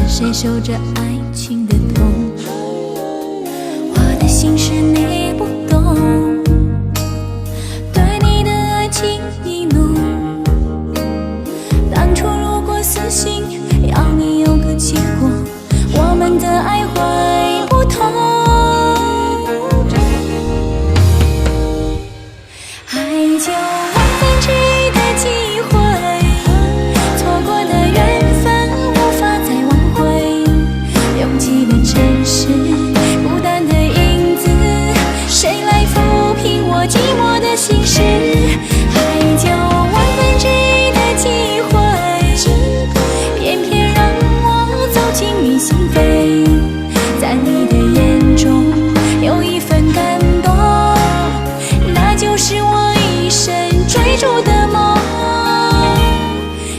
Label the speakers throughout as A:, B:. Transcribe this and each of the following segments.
A: 谁守着爱情的痛？我的心事你不懂，对你的爱情一怒。当初如果死心，要你有个结果，我们的爱会不同。爱就1/10的机会，错过的缘分无法再挽回。拥挤的城市，孤单的影子，谁来抚平我寂寞的心事？爱就1/10的机会，偏偏让我走进你心扉，在你的眼中有一份感动，那就是我一生追逐的梦，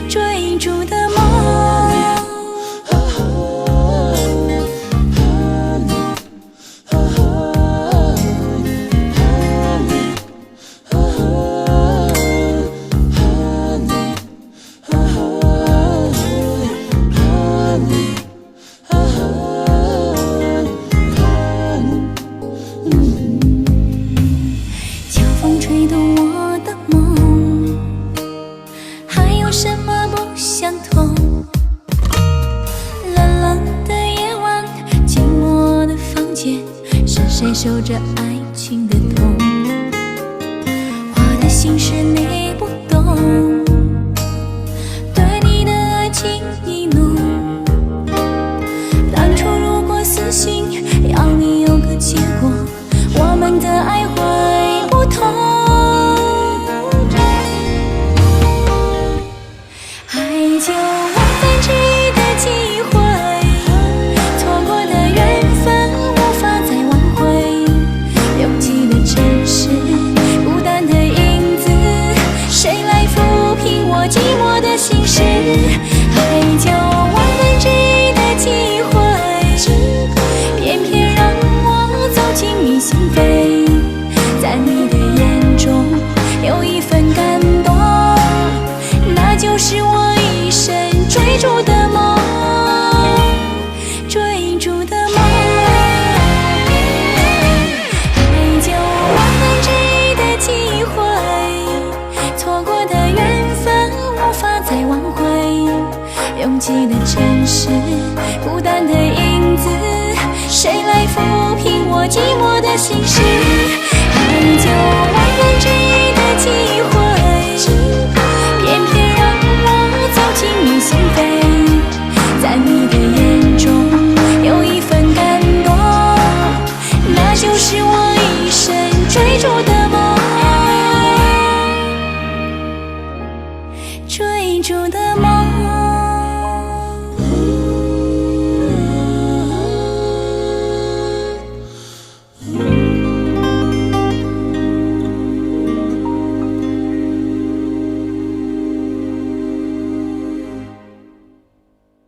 A: 追逐的梦。秋风吹动我的梦，还有什么不相同？冷冷的夜晚，寂寞的房间，是谁守着爱情的痛？我的心事你不懂，对你的爱情一怒。当初如果死心，要你有个结果，我们的爱会不同。爱就1/10的机会，错过的缘分无法再挽回。拥挤的城市，孤单的影子，谁来抚平我寂寞的心事？爱就1/10的机会，偏偏让我走进你心扉，在你的眼中有一份感动，那就是我一生追逐的梦，追逐的梦。爱就1/10的机会，错过的缘分无法再挽回。拥挤的城市，孤单的影子，谁来抚平我寂寞的心事？爱就1/10的机会。